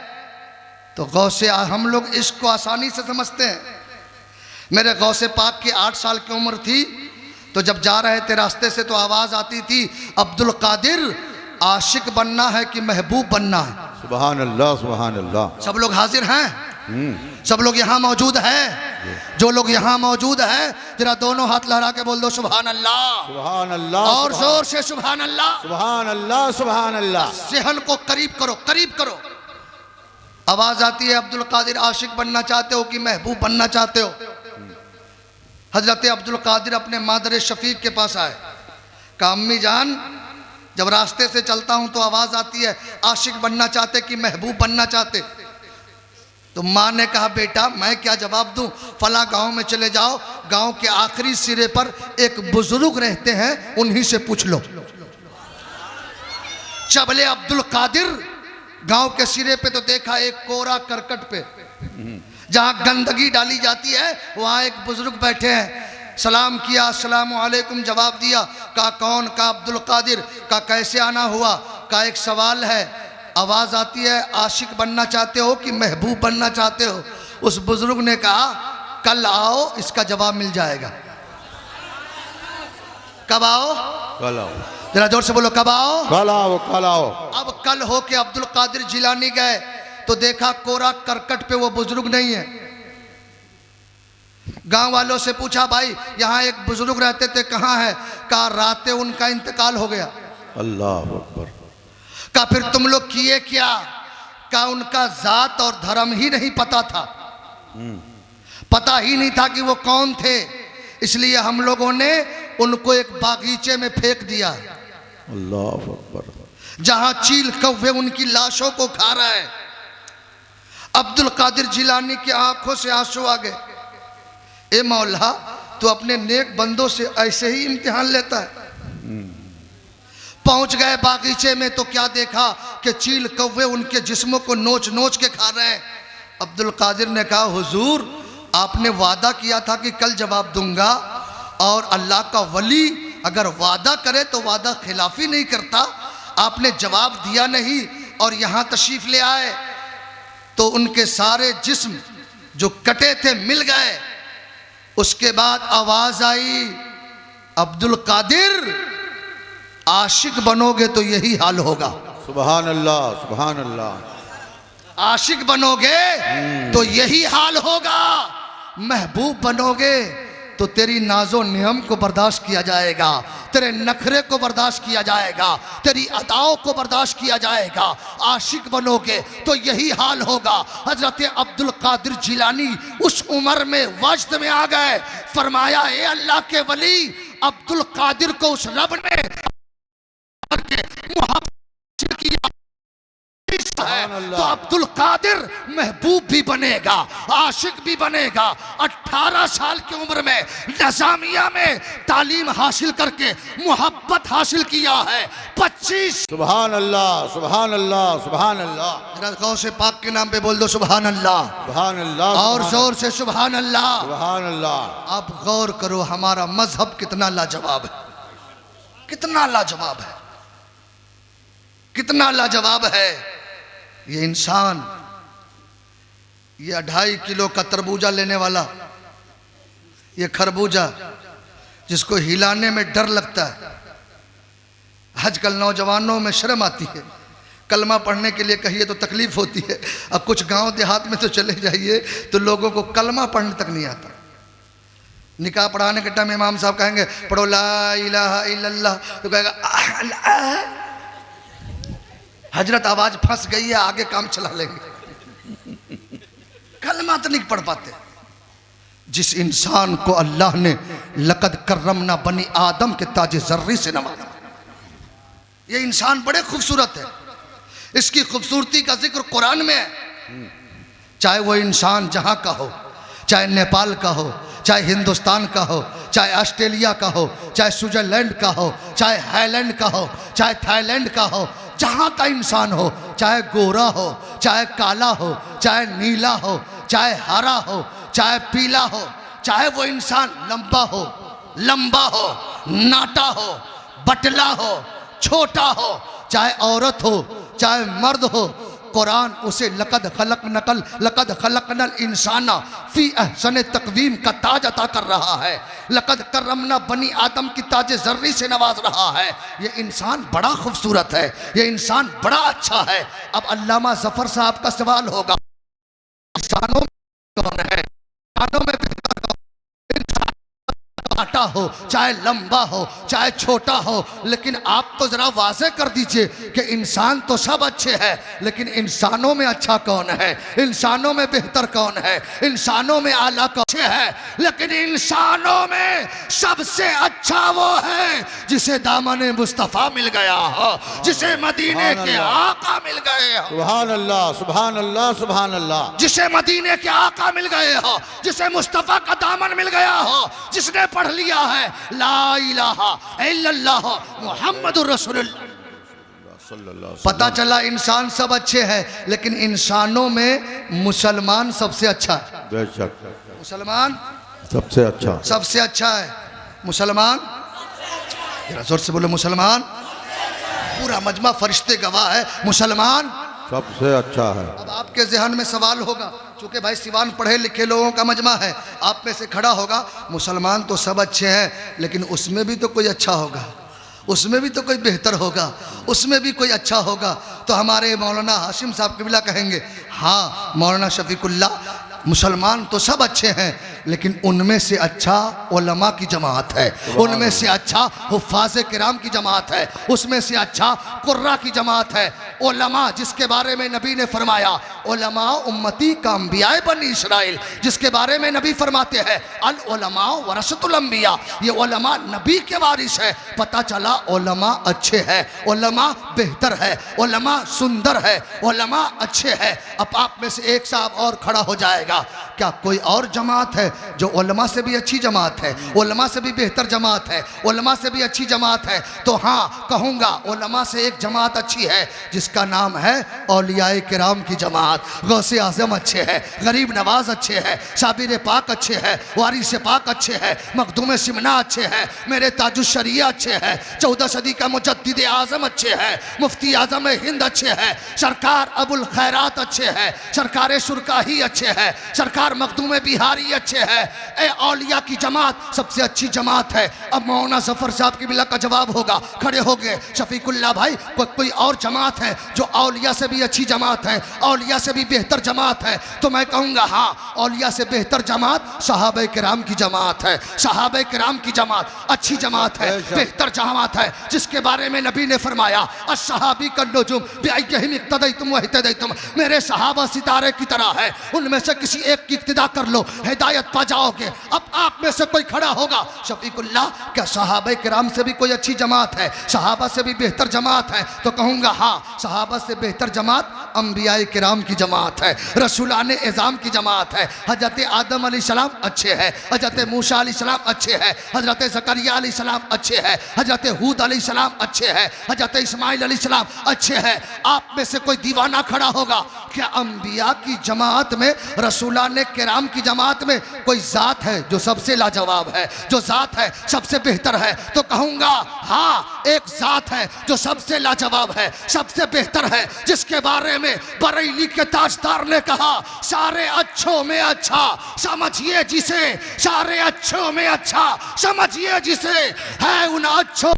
तो गौसे, हम लोग इश्क को आसानी से समझते हैं। मेरे गौसे पाक की 8 साल की उम्र थी तो जब जा रहे थे रास्ते से तो आवाज़ आती थी, अब्दुल कादिर आशिक बनना है कि महबूब बनना है? सुभान अल्लाह सुभान अल्लाह। सब लोग हाजिर हैं? सब लोग यहाँ मौजूद हैं? जो लोग यहाँ मौजूद हैं जरा दोनों हाथ लहरा के बोल दो सुभान अल्लाह। सुभान अल्लाह। और जोर से सुभान अल्लाह। सुभान अल्लाह सुभान अल्लाह। ज़हन को करीब करो, करीब करो। आवाज आती है, अब्दुल कादिर आशिक बनना चाहते हो कि महबूब बनना चाहते हो? हजरत अब्दुल कादिर अपने मादर शफीक के पास आए, कहा अम्मी जान, जब रास्ते से चलता हूं तो आवाज आती है आशिक बनना चाहते कि महबूब बनना चाहते? तो माँ ने कहा बेटा मैं क्या जवाब दूं, फला गांव में चले जाओ, गांव के आखिरी सिरे पर एक बुजुर्ग रहते हैं, उन्हीं से पूछ लो। चबले अब्दुल कादिर गांव के सिरे पे तो देखा एक कोरा करकट पे जहां गंदगी डाली जाती है, वहां एक बुजुर्ग बैठे हैं। सलाम किया, अस्सलामु अलैकुम जवाब दिया। कहा कौन? कहा अब्दुल कादिर। कहा कैसे आना हुआ? कहा एक सवाल है, आवाज आती है आशिक बनना चाहते हो कि महबूब बनना चाहते हो? उस बुजुर्ग ने कहा कल आओ, इसका जवाब मिल जाएगा। कब आओ? कल आओ। जरा जोर से बोलो, कब आओ? कल आओ कल आओ। अब कल हो के अब्दुल कादिर जिलानी गए तो देखा कोरा करकट पे वो बुजुर्ग नहीं है। गांव वालों से पूछा भाई यहाँ एक बुजुर्ग रहते थे, कहाँ है? कहा रातें उनका इंतकाल हो गया। अल्लाह अकबर। कहा फिर तुम लोग किए क्या? कहा उनका जात और धर्म ही नहीं पता था, पता ही नहीं था कि वो कौन थे, इसलिए हम लोगों ने उनको एक बागीचे में फेंक दिया। अल्लाह अकबर। जहां चील कौवे उनकी लाशों को खा रहा है। अब्दुल कादिर जिलानी की आंखों से आंसू आ गए। ए मौला, तू अपने नेक बंदों से ऐसे ही इम्तिहान लेता है? पहुंच गए बागीचे में तो क्या देखा कि चील कौवे उनके जिस्मों को नोच नोच के खा रहे हैं। अब्दुल कादिर ने कहा हुजूर, आपने वादा किया था कि कल जवाब दूंगा, और अल्लाह का वली अगर वादा करे तो वादा खिलाफी नहीं करता। आपने जवाब दिया नहीं और यहाँ तशरीफ ले आए तो उनके सारे जिस्म जो कटे थे मिल गए। उसके बाद आवाज आई, अब्दुल कादिर आशिक बनोगे तो यही हाल होगा। सुभान अल्लाह, सुभान अल्लाह। आशिक बनोगे तो यही हाल होगा, महबूब बनोगे तो तेरी नाजो नियम को बर्दाश्त किया जाएगा, तेरे नखरे को बर्दाश्त किया जाएगा, तेरी अदाओं को बर्दाश्त किया जाएगा। आशिक बनोगे तो यही हाल होगा। हजरत अब्दुल कादिर जिलानी उस उम्र में वजद में आ गए। फरमाया, ए अल्लाह के वली, अब्दुल कादिर को उस रब ने मुहब्बत किया है तो अब्दुल कादिर महबूब भी बनेगा, आशिक भी बनेगा। 18 साल की उम्र में नजामिया में तालीम हासिल करके मुहब्बत हासिल किया है। 25 सुभान अल्लाह, सुभान अल्लाह, सुभान अल्लाह। जरा गौस से पाक के नाम पे बोल दो सुभान अल्लाह, सुभान अल्लाह, और जोर से सुभान अल्लाह। सुभान अल्लाह। अब गौर करो, हमारा मजहब कितना लाजवाब है, कितना लाजवाब है, कितना लाजवाब है। ये इंसान, ये 2.5 किलो का तरबूजा लेने वाला, ये खरबूजा जिसको हिलाने में डर लगता है। आजकल नौजवानों में शर्म आती है, कलमा पढ़ने के लिए कहिए तो तकलीफ होती है। अब कुछ गांव देहात में तो चले जाइए तो लोगों को कलमा पढ़ने तक नहीं आता। निकाह पढ़ाने के टाइम इमाम साहब कहेंगे पढ़ो ला इलाहा इल्लल्लाह, तो कहेगा हजरत आवाज फंस गई है, आगे काम चला लेंगे। कलमा तो नहीं पढ़ पाते। जिस इंसान को अल्लाह ने लक़द कर्रमना बनी आदम के ताज जर्री से नवाजा, ये इंसान बड़े खूबसूरत है। इसकी खूबसूरती का जिक्र कुरान में है। चाहे वो इंसान जहां का हो, चाहे नेपाल का हो, चाहे हिंदुस्तान का हो, चाहे ऑस्ट्रेलिया का हो, चाहे स्विट्जरलैंड का हो, चाहे हाईलैंड का हो, चाहे थाईलैंड का हो, जहां का इंसान हो, चाहे गोरा हो, चाहे काला हो, चाहे नीला हो, चाहे हरा हो, चाहे पीला हो, चाहे वो इंसान लंबा हो, नाटा हो, बटला हो, छोटा हो, चाहे औरत हो, चाहे मर्द हो, कुरान उसे लक़द खलक़नल इंसाना फी अहसन तक़वीम का ताज अता कर रहा है। लक़द कर्रमना बनी आदम की ताज जर्री से नवाज रहा है। ये इंसान बड़ा खूबसूरत है, ये इंसान बड़ा अच्छा है। अब अल्लामा जफर साहब का सवाल होगा, इंसानों में कौन है? इंसानों में काटा हो, चाहे लंबा हो, चाहे छोटा हो, लेकिन आप तो जरा वाज़े कर दीजिए कि इंसान तो सब अच्छे हैं, लेकिन इंसानों में अच्छा कौन है? इंसानों में बेहतर कौन है? इंसानों में आला कौन है? लेकिन इंसानों में सबसे अच्छा वो है जिसे दामन मुस्तफ़ा मिल गया हो, जिसे मदीने के आका मिल गए हो। सुभान अल्लाह, सुभान अल्लाह, सुभान अल्लाह। जिसे मदीने के आका मिल गए हो, जिसे मुस्तफ़ा का दामन मिल गया हो, जिसने पढ़ लिया है ला इलाहा इल्लल्लाह मुहम्मदुर रसूलुल्लाह। पता चला इंसान सब अच्छे हैं, लेकिन इंसानों में मुसलमान सबसे अच्छा है। बेशक मुसलमान सबसे अच्छा, सबसे अच्छा है। मुसलमान, जरा जोर से बोलो मुसलमान। पूरा मजमा फरिश्ते गवाह है, मुसलमान सबसे अच्छा है। अब आपके जहन में सवाल होगा, चूंकि भाई सिवान पढ़े लिखे लोगों का मजमा है, आप में से खड़ा होगा, मुसलमान तो सब अच्छे हैं, लेकिन उसमें भी तो कोई अच्छा होगा, उसमें भी तो कोई बेहतर होगा, उसमें भी कोई अच्छा होगा। तो हमारे मौलाना हाशिम साहब क़िबला कहेंगे, हाँ मौलाना शफीकुल्लाह, मुसलमान तो सब अच्छे हैं, लेकिन उनमें से अच्छा उलमा की जमात है, उनमें से अच्छा हुफ़ाज़ किराम की जमात है, उसमें से अच्छा कुर्रा की जमात है। उलमा जिसके बारे में नबी ने फरमाया, उलमा उम्मती का अंबियाए बनी इसराइल, जिसके बारे में नबी फरमाते हैं अल उलमा वरसतुल अंबिया, ये उलमा नबी के वारिस है। पता चला उलमा अच्छे हैं, उलमा बेहतर है, उलमा सुंदर है, उलमा अच्छे हैं। अब आप में से एक साहब और खड़ा हो जाएगा, क्या कोई और जमात है जो उलमा से भी अच्छी जमात है, उलमा से भी बेहतर जमात है, उलमा से भी अच्छी जमात है? तो हाँ कहूँगा, उलमा से एक जमात अच्छी है जिसका नाम है औलियाए किराम की जमात। गौसे आज़म अच्छे हैं, गरीब नवाज अच्छे हैं, शाबिर पाक अच्छे हैं, वारिस पाक अच्छे हैं, मखदूम सिमना अच्छे हैं, मेरे ताजुश शरिया अच्छे हैं, 14 सदी का मुजद्दिद आज़म अच्छे हैं, मुफ्ती आज़म हिंद अच्छे हैं, सरकार अबुल खैरात अच्छे हैं, सरकार शुरकाही अच्छे हैं, सरकार मखदूम बिहारी अच्छे हैं। ए औलिया की जमात सबसे अच्छी जमात है। अब मौलाना जफर साहब की बिला का जवाब होगा, खड़े हो गए, शफीकुल्ला भाई कोई और जमात है जो औलिया से भी अच्छी जमात है, औलिया से भी बेहतर जमात है? तो मैं कहूँगा हाँ, औलिया से बेहतर जमात सहाबे किराम की जमात है। सहाबे किराम की जमात अच्छी जमात है, बेहतर जमात है, जिसके बारे में नबी ने फरमाया अस्सहाबी कन्नुजुम बिअय्यिहिम इक्तदैतुम व इह्तदैतुम, मेरे सहाबा सितारे की तरह है, उनमें से किसी एक की इक्तिदा कर लो, हिदायत पा जाओगे। अब आप में से कोई खड़ा होगा, शफीकुल्ला क्या सहाबे किराम से भी कोई अच्छी जमात है, सहाबा से भी बेहतर जमात है? तो कहूँगा हाँ, सहाबा से बेहतर जमात अंबियाए किराम की जमात है, रसूलाने एज़ाम की जमात है। हजरत आदम अलैहिस्सलाम अच्छे हैं, हजरत मूसा अलैहिस्सलाम अच्छे हैं, हजरत ज़करिया अलैहिस्सलाम अच्छे हैं, हजरत हूद अलैहिस्सलाम अच्छे हैं, हजरत इस्माइल अलैहिस्सलाम अच्छे हैं। आप में से कोई दीवाना खड़ा होगा, क्या अंबिया की जमात में, रसूलाने किराम की जमात में कोई ज़ात है जो सबसे लाजवाब है, जो ज़ात है सबसे बेहतर है? तो कहूँगा हाँ, एक ज़ात है जो सबसे लाजवाब है, सबसे बेहतर है, जिसके बारे में बरेली के ताजदार ने कहा सारे अच्छों में अच्छा समझिए जिसे, सारे अच्छों में अच्छा समझिए जिसे, है उन अच्छों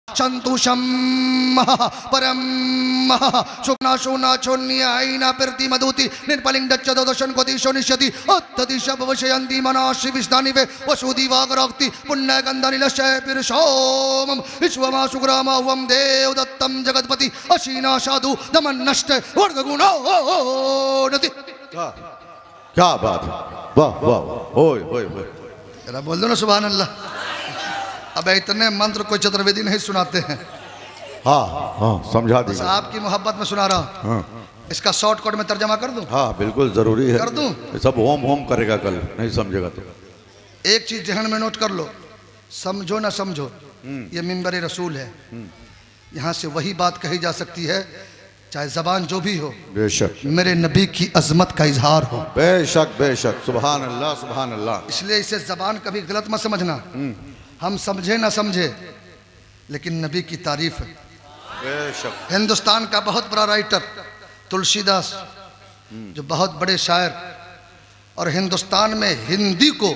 संतोषम परम सुखना शोना छोन्य आईना प्रति मधुति निर्पलिंग दच्चदो दर्शन को दिशो निश्यति अत्तदिश भवशयन्ति मनाशि विष्णानि वे वसुदि वागरक्ति पुण्य गंधनि लशय पिरशोम विश्वमा सुग्रामा वम देव दत्तम जगतपति अशीना साधु दमन नष्ट वर्ग गुणो नति। क्या बात है, वाह वाह, ओए ओए ओए, जरा बोल दो ना सुभान अल्लाह। अब इतने मंत्र कोई चतुर्वेदी नहीं सुनाते हैं, हाँ हाँ समझा दी, आपकी मोहब्बत में सुना रहा हूँ। हाँ इसका शॉर्टकट में तर्जमा कर दूं? हाँ बिल्कुल जरूरी है, कर दूं? ये सब होम होम करेगा, कल नहीं समझेगा तो। एक चीज जहन में नोट कर लो, समझो ना समझो, ये मिंबर रसूल है, यहाँ से वही बात कही जा सकती है चाहे जबान जो भी हो, बेशक मेरे नबी की अजमत का इजहार हो। बेशक बेशक, सुभान अल्लाह सुभान अल्लाह। इसलिए इसे जबान कभी गलत मत समझना, हम समझे ना समझे लेकिन नबी की तारीफ है। बेशक हिंदुस्तान का बहुत बड़ा राइटर तुलसीदास, जो बहुत बड़े शायर, और हिंदुस्तान में हिंदी को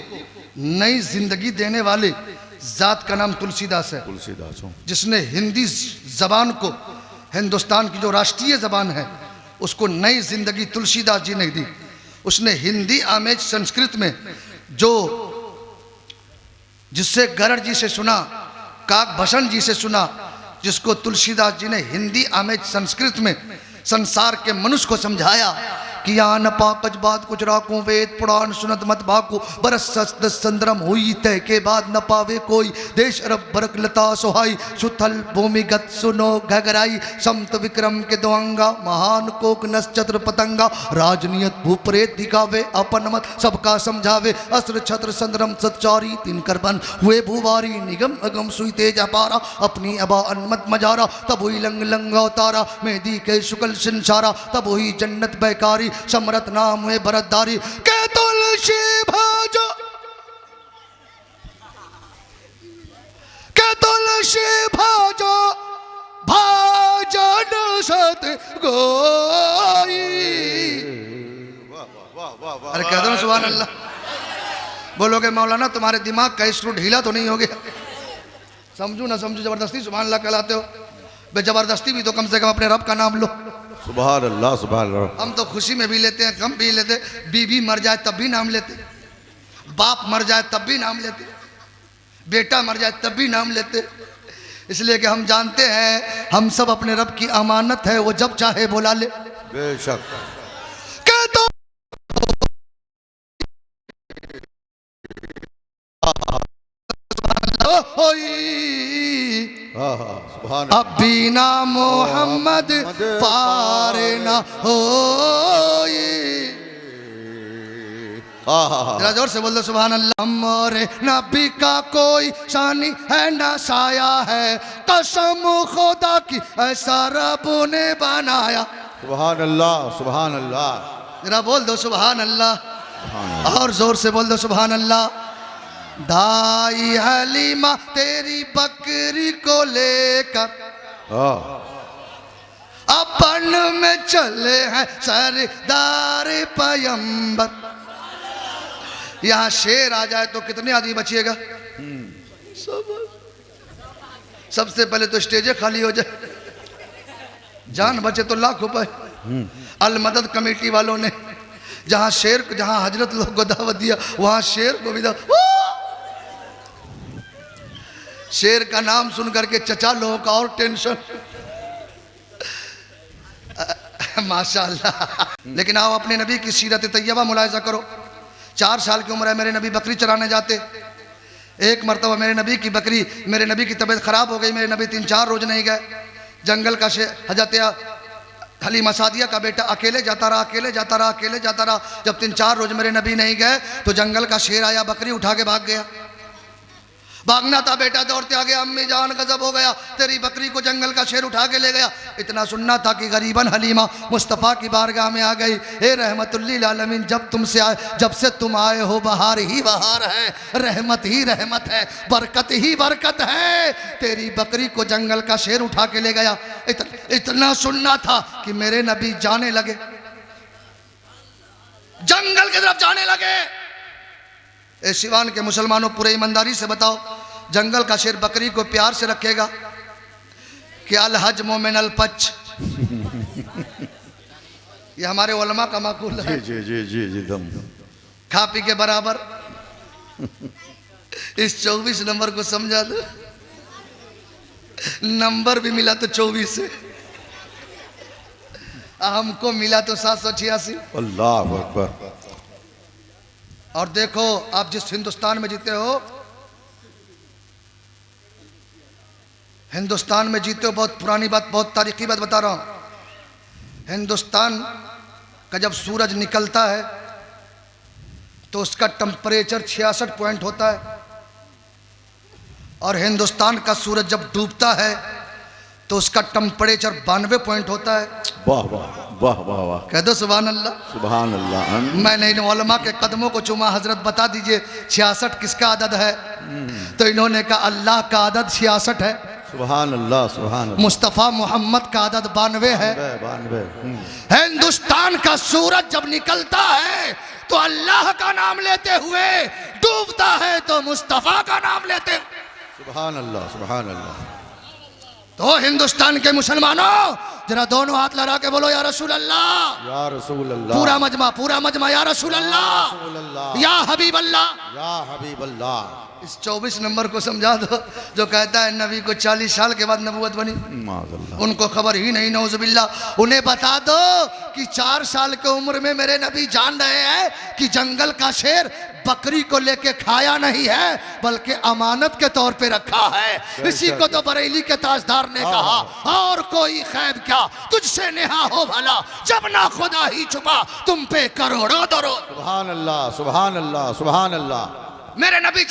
नई जिंदगी देने वाले जात का नाम तुलसीदास है। तुलसीदास हूँ, जिसने हिंदी जबान को, हिंदुस्तान की जो राष्ट्रीय जबान है, उसको नई जिंदगी तुलसीदास जी ने दी। उसने हिंदी आमेज संस्कृत में जो, जिससे गरड़ जी से सुना, काक भसन जी से सुना, जिसको तुलसीदास जी ने हिंदी आमेज संस्कृत में संसार के मनुष्य को समझाया कि यहाँ न पाकज बात कुछ राखूं, वेद पुराण सुनत मत भाकू, बरस दस संद्रम हुई तय के बाद न पावे कोई, देश अरब बरक लता सोहाई, सुथल भूमिगत सुनो घगराई, समत विक्रम के दोअंगा, महान कोक नस चत्र पतंगा, राजनियत भूप्रेत दिखावे अपन मत सबका समझावे, अस्त्र छत्र संद्रम सतचारी तीन करबन हुए भूवारी, निगम अगम सुई तेज अपारा, अपनी अबा अनमत मजारा, तब हुई लंग लंगा उतारा, मेहदी के शुक्ल संसारा, तब हुई जन्नत बैकारी, समरत नाम हुए भरतदारी, के तुलसी भाजो, के तुलसी भाजो भाजन सत गोई। अरे कह दो ना सुभान अल्लाह। बोलोगे मौलाना तुम्हारे दिमाग का स्क्रू ढीला तो नहीं हो गया? समझू ना समझू, जबरदस्ती सुभान अल्लाह कहलाते हो, बे जबरदस्ती भी तो कम से कम अपने रब का नाम लो। सुभान अल्लाह सुभान अल्लाह। हम तो खुशी में भी लेते हैं, गम भी लेते, बीवी मर जाए तब भी नाम लेते, बाप मर जाए तब भी नाम लेते, बेटा मर जाए तब भी नाम लेते, इसलिए कि हम जानते हैं हम सब अपने रब की अमानत है, वो जब चाहे बुला ले। बेशक। सुभान अब बिना मोहम्मद पार न हो। जरा जोर से बोल दो सुभान अल्लाह। मोरे नबी का कोई शानी है ना साया है, कसम खुदा की ऐसा रब ने बनाया। सुभान अल्लाह, सुभान अल्लाह। जरा बोल दो सुभान अल्लाह, और जोर से बोल दो सुभान अल्लाह। दाई हलीमा तेरी बकरी को लेकर अपन में चले हैं सरदार पैगंबर। यहाँ शेर आ जाए तो कितने आदमी बचिएगा? सबसे पहले तो स्टेज खाली हो जाए, जान बचे तो लाख रुपए। अल मदद कमेटी वालों ने जहाँ शेर, जहाँ हजरत लोग को दावत दिया, वहाँ शेर को भी शेर का नाम सुन करके चचा लोगों का और टेंशन। माशाअल्लाह। लेकिन आओ अपने नबी की सीरत तैयबा मुलाहिजा करो। 4 साल की उम्र है, मेरे नबी बकरी चराने जाते। एक मरतबा मेरे नबी की बकरी, मेरे नबी की तबीयत खराब हो गई। मेरे नबी 3-4 रोज नहीं गए। जंगल का हजरत हलीमा सादिया का बेटा अकेले जाता रहा, अकेले जाता रहा, अकेले जाता रहा। जब 3-4 रोज मेरे नबी नहीं गए तो जंगल का शेर आया, बकरी उठा के भाग गया। भागना था, बेटा दौड़ते आ गया, अम्मी जान गजब हो गया, तेरी बकरी को जंगल का शेर उठा के ले गया। इतना सुनना था कि गरीबन हलीमा मुस्तफ़ा की बारगाह में आ गई। ए रहमतुल्लिल आलमीन, जब से तुम आए हो बहार ही बहार है, रहमत ही रहमत है, बरकत ही बरकत है। तेरी बकरी को जंगल का शेर उठा के ले गया। इतना सुनना था कि मेरे नबी जाने लगे, जंगल की तरफ जाने लगे। ए सिवान के मुसलमानों, पूरे ईमानदारी से बताओ, जंगल का शेर बकरी को प्यार से रखेगा कि अल हज मोमिन अल पच? ये हमारे उलमा का माकूल है। जी जी जी जी दम खा पी के बराबर। इस 24 नंबर को समझा दो, नंबर भी मिला तो 24 है, हमको मिला तो 786। अल्लाह अकबर। और देखो, आप जिस हिंदुस्तान में जीते हो, हिंदुस्तान में जीते हो, बहुत पुरानी बात, बहुत तारीखी बात बता रहा हूं। हिंदुस्तान का जब सूरज निकलता है तो उसका टेम्परेचर 66 पॉइंट होता है, और हिंदुस्तान का सूरज जब डूबता है तो उसका टेम्परेचर 92 पॉइंट होता है। वाह वाह वाह वाह वाह। कह दो सुभान अल्लाह, सुभान अल्लाह। मैंने इन उलमा के कदमों को चूमा, हजरत बता दीजिए 66 किसका आदद है? तो इन्होंने कहा अल्लाह का आदद 66 है, सुभान अल्लाह, सुभान अल्लाह। मुस्तफ़ा मोहम्मद का आदद 92 है। 92। हिंदुस्तान का सूरज जब निकलता है तो अल्लाह का नाम लेते हुए, डूबता है तो मुस्तफ़ा का नाम लेते हुए। सुभान अल्लाह, सुभान अल्लाह। तो हिंदुस्तान के मुसलमानों, जरा दोनों हाथ लगा के बोलो या रसूल अल्लाह, या रसूल अल्लाह। पूरा मजमा या रसूल अल्लाह, रसूल अल्लाह, या हबीब अल्लाह, या हबीब अल्लाह। इस 24 नंबर को समझा दो जो कहता है नबी को 40 साल के बाद नबूवत बनी। माज़अल्लाह। उनको खबर ही नहीं, नौजुबिल्लाह। उन्हें बता दो कि 4 साल की उम्र में मेरे नबी जान रहे हैं कि जंगल का शेर बकरी को लेके खाया नहीं है, बल्कि अमानत के तौर पे रखा है। इसी को तो बरेली के ताजदार ने कहा, और कोई खैब क्या तुझसे नेहा हो भला, जब ना खुदा ही छुपा तुम पे करोड़ों दरो। सुभान अल्लाह, सुभान अल्लाह, सुभान अल्लाह। मेरे नबी